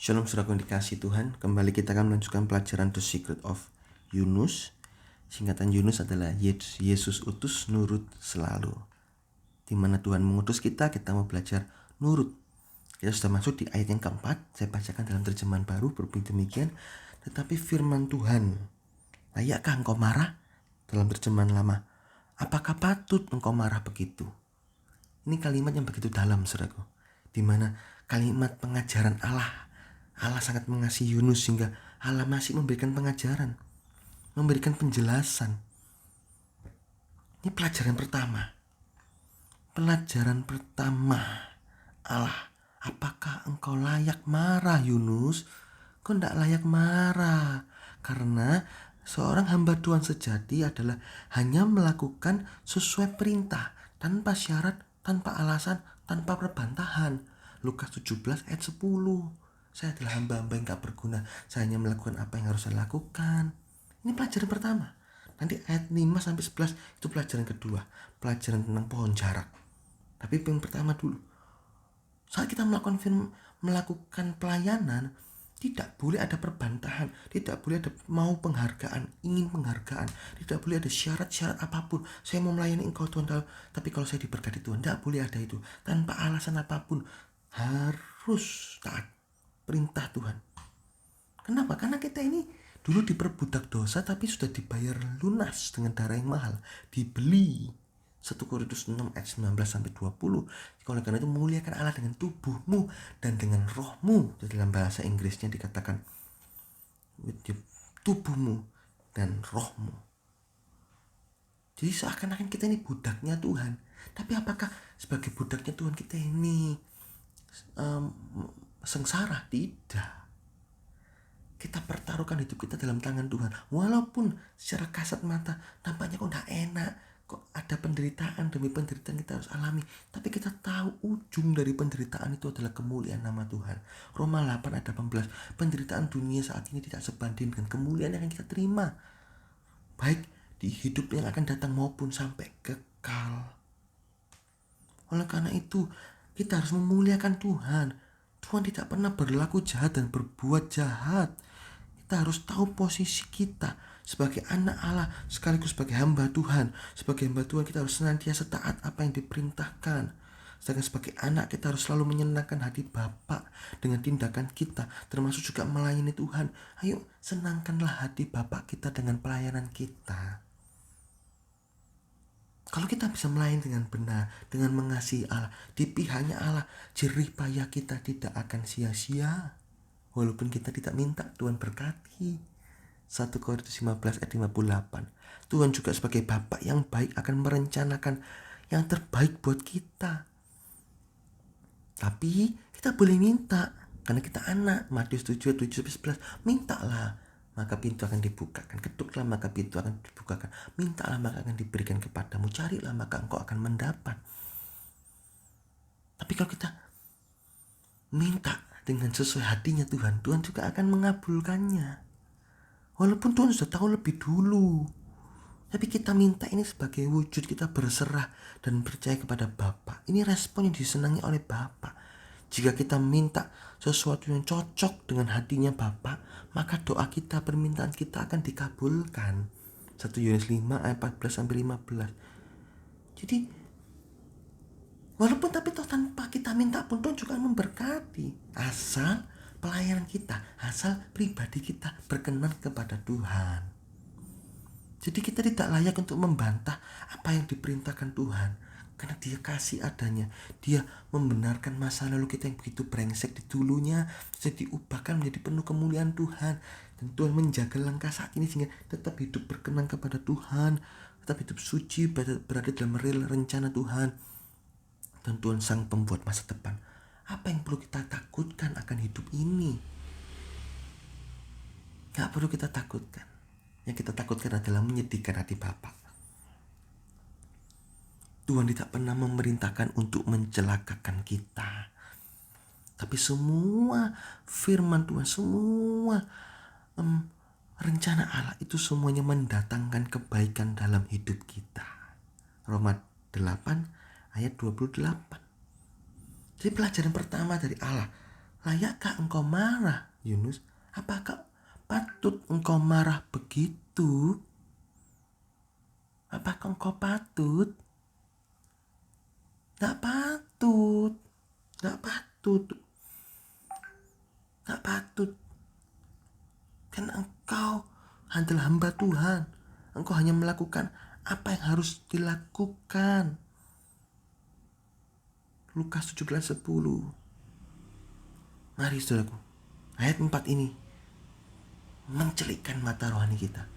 Shalom saudaraku yang dikasihi Tuhan. Kembali kita akan melanjutkan pelajaran The Secret of Yunus. Singkatan Yunus adalah Yesus utus nurut selalu. Di mana Tuhan mengutus kita mau belajar nurut. Kita sudah masuk di ayat yang keempat. Saya bacakan dalam terjemahan baru berbunyi demikian. Tetapi firman Tuhan, layakkah engkau marah? Dalam terjemahan lama, apakah patut engkau marah begitu? Ini kalimat yang begitu dalam saudaraku. Di mana kalimat pengajaran Allah sangat mengasihi Yunus sehingga Allah masih memberikan pengajaran, memberikan penjelasan. Ini pelajaran pertama. Pelajaran pertama Allah, apakah engkau layak marah Yunus? Kau tidak layak marah. Karena seorang hamba Tuhan sejati adalah hanya melakukan sesuai perintah, tanpa syarat, tanpa alasan, tanpa perbantahan. Lukas 17 ayat 10. Saya adalah hamba-hamba yang gak berguna. Saya hanya melakukan apa yang harus saya lakukan. Ini pelajaran pertama. Nanti ayat 5-11 itu pelajaran kedua. Pelajaran tentang pohon jarak. Tapi yang pertama dulu. Saat kita melakukan pelayanan, tidak boleh ada perbantahan. Tidak boleh ada mau penghargaan, ingin penghargaan. Tidak boleh ada syarat-syarat apapun. Saya mau melayani engkau Tuhan, tapi kalau saya diberkati Tuhan, tidak boleh ada itu. Tanpa alasan apapun. Harus taat perintah Tuhan. Kenapa? Karena kita ini dulu diperbudak dosa tapi sudah dibayar lunas dengan darah yang mahal, dibeli. 1 Korintus 6 ayat 19-20. Oleh karena itu muliakan Allah dengan tubuhmu dan dengan rohmu. Dalam bahasa Inggrisnya dikatakan with tubuhmu dan rohmu. Jadi seakan-akan kita ini budaknya Tuhan. Tapi apakah sebagai budaknya Tuhan kita ini sengsara? Tidak. Kita pertaruhkan hidup kita dalam tangan Tuhan. Walaupun secara kasat mata tampaknya kok tidak enak, kok ada penderitaan demi penderitaan kita harus alami, tapi kita tahu ujung dari penderitaan itu adalah kemuliaan nama Tuhan. Roma 8 ayat 18. Penderitaan dunia saat ini tidak sebanding dengan kemuliaan yang akan kita terima, baik di hidup yang akan datang maupun sampai kekal. Oleh karena itu kita harus memuliakan Tuhan. Tuhan tidak pernah berlaku jahat dan berbuat jahat. Kita harus tahu posisi kita sebagai anak Allah sekaligus sebagai hamba Tuhan. Sebagai hamba Tuhan kita harus senantiasa taat apa yang diperintahkan. Sedangkan sebagai anak kita harus selalu menyenangkan hati Bapa dengan tindakan kita, termasuk juga melayani Tuhan. Ayo senangkanlah hati Bapa kita dengan pelayanan kita. Kalau kita bisa melayani dengan benar, dengan mengasihi Allah, di pihaknya Allah, jerih payah kita tidak akan sia-sia. Walaupun kita tidak minta, Tuhan berkati. 1 Korintus 15 ayat 58. Tuhan juga sebagai Bapa yang baik akan merencanakan yang terbaik buat kita. Tapi kita boleh minta, karena kita anak. Matius 7:11. Mintalah, maka pintu akan dibukakan. Ketuklah, maka pintu akan dibukakan. Mintalah, maka akan diberikan kepadamu. Carilah, maka engkau akan mendapat. Tapi kalau kita minta dengan sesuai hatinya Tuhan, Tuhan juga akan mengabulkannya. Walaupun Tuhan sudah tahu lebih dulu, tapi kita minta ini sebagai wujud kita berserah dan percaya kepada Bapa. Ini respon yang disenangi oleh Bapa. Jika kita minta sesuatu yang cocok dengan hatinya Bapa, maka doa kita, permintaan kita akan dikabulkan. 1 Yohanes 5 ayat 14-15. Jadi walaupun tapi toh tanpa kita minta pun Tuhan juga memberkati. Asal pelayanan kita, asal pribadi kita berkenan kepada Tuhan. Jadi kita tidak layak untuk membantah apa yang diperintahkan Tuhan. Karena dia kasih adanya. Dia membenarkan masa lalu kita yang begitu brengsek di dulunya, jadi diubahkan menjadi penuh kemuliaan Tuhan. Dan Tuhan menjaga langkah saat ini sehingga tetap hidup berkenan kepada Tuhan, tetap hidup suci, berada dalam real rencana Tuhan. Dan Tuhan sang pembuat masa depan. Apa yang perlu kita takutkan akan hidup ini? Gak perlu kita takutkan. Yang kita takutkan adalah menyedihkan hati Bapa. Tuhan tidak pernah memerintahkan untuk mencelakakan kita. Tapi semua firman Tuhan, semua rencana Allah itu semuanya mendatangkan kebaikan dalam hidup kita. Roma 8 ayat 28. Jadi pelajaran pertama dari Allah, Layakkah engkau marah, Yunus? Apakah patut engkau marah begitu? Apakah engkau patut? Gak patut. Gak patut. Gak patut. Karena engkau adalah hamba Tuhan. Engkau hanya melakukan apa yang harus dilakukan. Lukas 17:10. Mari saudaraku, ayat 4 ini mencelikkan mata rohani kita.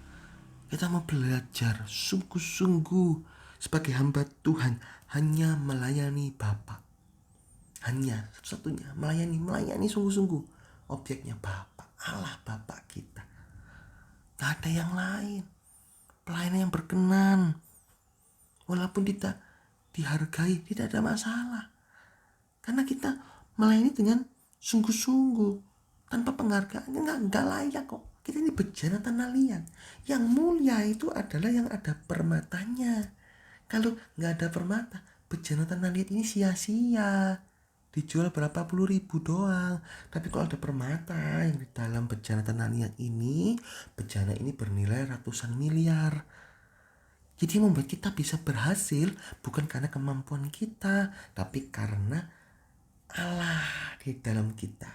Kita mau belajar sungguh-sungguh sebagai hamba Tuhan, hanya melayani Bapa. Hanya satu-satunya melayani sungguh-sungguh. Objeknya Bapa, Allah Bapa kita. Gak ada yang lain. Pelayanan yang berkenan. Walaupun kita dihargai, tidak ada masalah. Karena kita melayani dengan sungguh-sungguh, tanpa penghargaan, enggak layak kok. Kita ini bejana tanah liat. Yang mulia itu adalah yang ada permatanya. Kalau nggak ada permata, bejana tanah liat ini sia-sia. Dijual berapa puluh ribu doang. Tapi kalau ada permata yang di dalam bejana tanah liat ini, bejana ini bernilai ratusan miliar. Jadi membuat kita bisa berhasil bukan karena kemampuan kita, tapi karena Allah di dalam kita.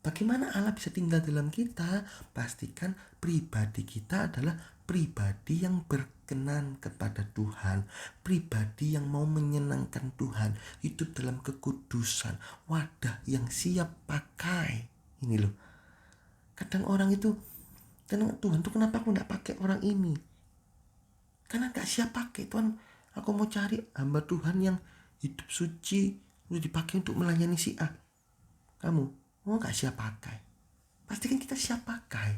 Bagaimana Allah bisa tinggal dalam kita? Pastikan pribadi kita adalah pribadi yang berkenan kepada Tuhan, pribadi yang mau menyenangkan Tuhan, hidup dalam kekudusan, wadah yang siap pakai. Ini loh. Kadang orang itu, Tuhan tuh kenapa aku gak pakai orang ini? Karena gak siap pakai. Tuhan, aku mau cari hamba Tuhan yang hidup suci, udah dipakai untuk melayani si A. Kamu gak siap pakai. Pastikan kita siap pakai.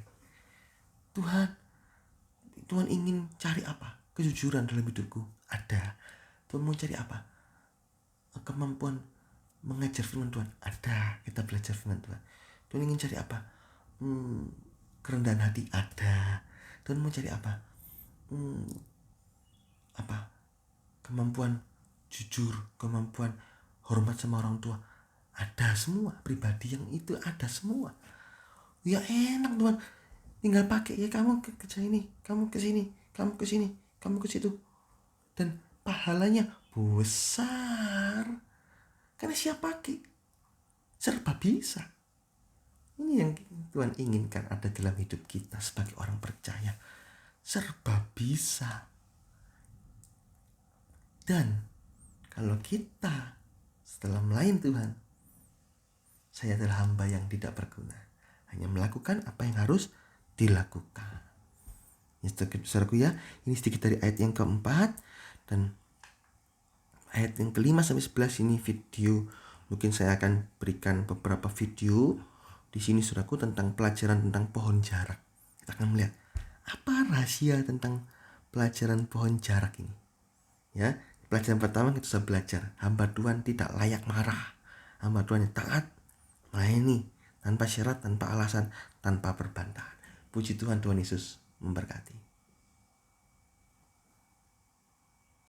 Tuhan ingin cari apa? Kejujuran dalam hidupku. Ada. Tuhan mau cari apa? Kemampuan mengajar firman Tuhan. Ada. Kita belajar firman Tuhan. Tuhan ingin cari apa? Kerendahan hati. Ada. Tuhan mau cari apa? Kemampuan jujur, kemampuan hormat sama orang tua. Ada semua. Pribadi yang itu ada semua. Ya enak Tuhan, tinggal pakai. Ya kamu kerja ini, kamu ke sini, kamu ke sini, kamu ke situ, dan pahalanya besar karena siap pakai. Serba bisa. Ini yang Tuhan inginkan ada dalam hidup kita sebagai orang percaya. Serba bisa. Dan kalau kita setelah melayani Tuhan, saya adalah hamba yang tidak berguna, hanya melakukan apa yang harus dilakukan. Ya, saudaraku ya, ini sedikit dari ayat yang keempat, dan ayat yang kelima sampai 11 ini video. Mungkin saya akan berikan beberapa video di sini saudaraku tentang pelajaran tentang pohon jarak. Kita akan melihat apa rahasia tentang pelajaran pohon jarak ini. Ya, pelajaran pertama kita sudah belajar hamba Tuhan tidak layak marah. Hamba Tuhan yang taat, melayani tanpa syarat, tanpa alasan, tanpa perbantahan. Puji Tuhan, Tuhan Yesus memberkati.